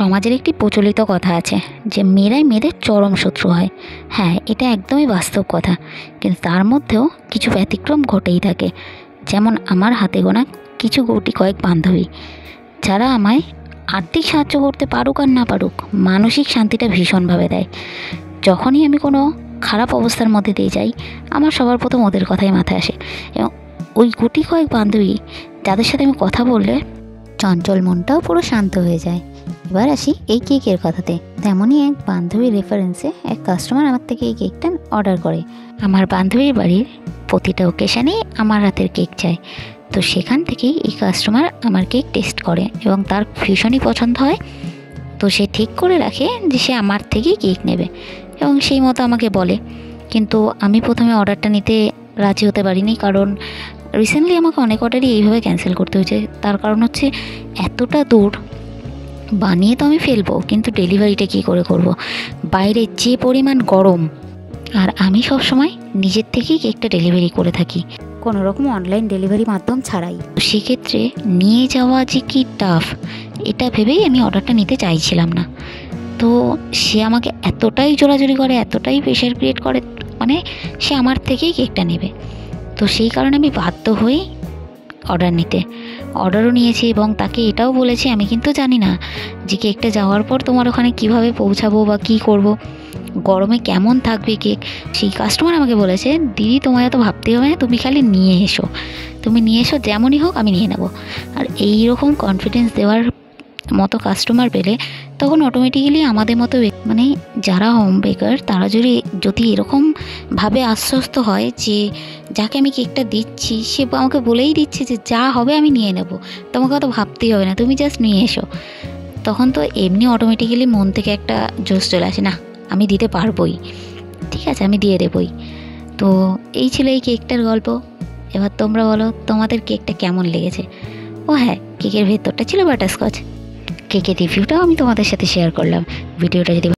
সমাজের একটি প্রচলিত কথা আছে যে মেয়েরাই মেয়েদের চরম শত্রু হয়। হ্যাঁ, এটা একদমই বাস্তব কথা, কিন্তু তার মধ্যেও কিছু ব্যতিক্রম ঘটেই থাকে। যেমন আমার হাতে গোনা কিছু গুটি কয়েক বান্ধবী, যারা আমায় আর্থিক সাহায্য করতে পারুক আর না পারুক, মানসিক শান্তিটা ভীষণভাবে দেয়। যখনই আমি কোনো খারাপ অবস্থার মধ্যে দিয়ে যাই, আমার সবার প্রথম ওদের কথাই মাথায় আসে। এবং ওই গুটি কয়েক বান্ধবী যাদের সাথে আমি কথা বললে চঞ্চল মনটাও পুরো শান্ত হয়ে যায়। এবার আসি এই কেকের কথাতে। তেমনই এক বান্ধবীর রেফারেন্সে এক কাস্টমার আমার থেকে এই কেকটা অর্ডার করে। আমার বান্ধবীর বাড়ির প্রতিটা ওকেশানেই আমার হাতের কেক চায়। তো সেখান থেকেই এই কাস্টমার আমার কেক টেস্ট করে এবং তার ভীষণই পছন্দ হয়। তো সে ঠিক করে রাখে যে সে আমার থেকেই কেক নেবে এবং সেই মতো আমাকে বলে। কিন্তু আমি প্রথমে অর্ডারটা নিতে রাজি হতে পারিনি, কারণ রিসেন্টলি আমাকে অনেক অর্ডারই এইভাবে ক্যান্সেল করতে হয়েছে। তার কারণ হচ্ছে এতটা দূর বানিয়ে তো আমি ফেলবো, কিন্তু ডেলিভারিটা কী করে করব। বাইরে যে পরিমাণ গরম, আর আমি সব সময় নিজের থেকেই কেকটা ডেলিভারি করে থাকি, কোনো রকম অনলাইন ডেলিভারি মাধ্যম ছাড়াই। সেক্ষেত্রে নিয়ে যাওয়া যে কি টাফ, এটা ভেবেই আমি অর্ডারটা নিতে চাইছিলাম না। তো সে আমাকে এতটাই জোরাজোরি করে, এতটাই প্রেশার ক্রিয়েট করে, মানে সে আমার থেকেই কেকটা নেবে। তো সেই কারণে আমি বাধ্য হই অর্ডারও নিয়েছি এবং তাকে এটাও বলেছি আমি কিন্তু জানি না যে কেকটা যাওয়ার পর তোমার ওখানে কিভাবে পৌঁছাবো বা কী করব, গরমে কেমন থাকবে কেক। সেই কাস্টমার আমাকে বলেছে, দিদি তোমায় এত ভাবতে হবে না, তুমি খালি নিয়ে এসো, যেমনই হোক আমি নিয়ে নেব। আর এই রকম কনফিডেন্স দেওয়ার মতো কাস্টমার পেলে তখন অটোমেটিক্যালি আমাদের মতো মানে যারা হোম বেকার, তারা যদি এরকমভাবে আশ্বস্ত হয় যে যাকে আমি কেকটা দিচ্ছি সে আমাকে বলেই দিচ্ছে যে যা হবে আমি নিয়ে নেব, তোমাকে অত ভাবতেই হবে না, তুমি জাস্ট নিয়ে এসো, তখন তো এমনি অটোমেটিক্যালি মন থেকে একটা জোশ চলে আসে, না আমি দিতে পারবোই, ঠিক আছে আমি দিয়ে দেবই। তো এই ছিল এই কেকটার গল্প। এবার তোমরা বলো তোমাদের কেকটা কেমন লেগেছে। ও হ্যাঁ, কেকের ভেতরটা ছিল বাটারস্কচ। কেকের রিভিউটাও আমি তোমাদের সাথে শেয়ার করলাম। ভিডিওটা যদি